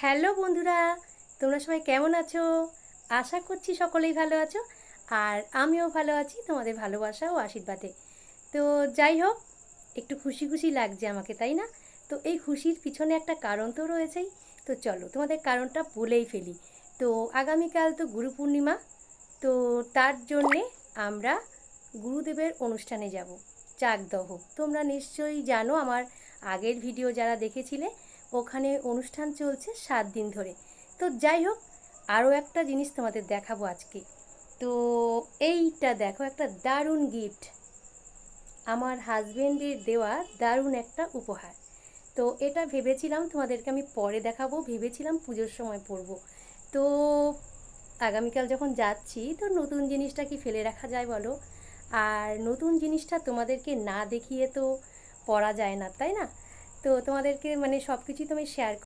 Hello বন্ধুরা, তোমরা সবাই কেমন আছো? আশা করছি সকলেই ভালো আছো। আর আমিও ভালো আছি তোমাদের ভালোবাসা ও আশীর্বাদে। তো যাই হোক, একটু খুশি খুশি লাগছে আমাকে, তাই না? তো এই খুশির পিছনে একটা কারণ তো রয়েছেই। তো চলো তোমাদের কারণটা বলেই ফেলি। তো আগামীকাল তো গুরু পূর্ণিমা। তো তার জন্যে আমরা গুরুদেবের অনুষ্ঠানে যাব, চাকদহ। তোমরা নিশ্চয়ই জানো, আমার আগের ভিডিও যারা দেখেছিলে, ওখানে অনুষ্ঠান চলছে 7 দিন ধরে। তো যাই হোক, আরও একটা জিনিস তোমাদের দেখাবো আজকে। তো এইটা দেখো, একটা দারুণ গিফট, আমার হাজবেন্ডের দেওয়া দারুণ একটা উপহার। তো এটা ভেবেছিলাম তোমাদেরকে আমি পরে দেখাবো, ভেবেছিলাম পুজোর সময় পরবো। তো আগামীকাল যখন যাচ্ছি, তো নতুন জিনিসটা কি ফেলে রাখা যায় বলো? আর নতুন জিনিসটা তোমাদেরকে না দেখিয়ে তো পরা যায় না, তাই না? তো তোমাদেরকে মানে সব কিছুই তো আমি শেয়ার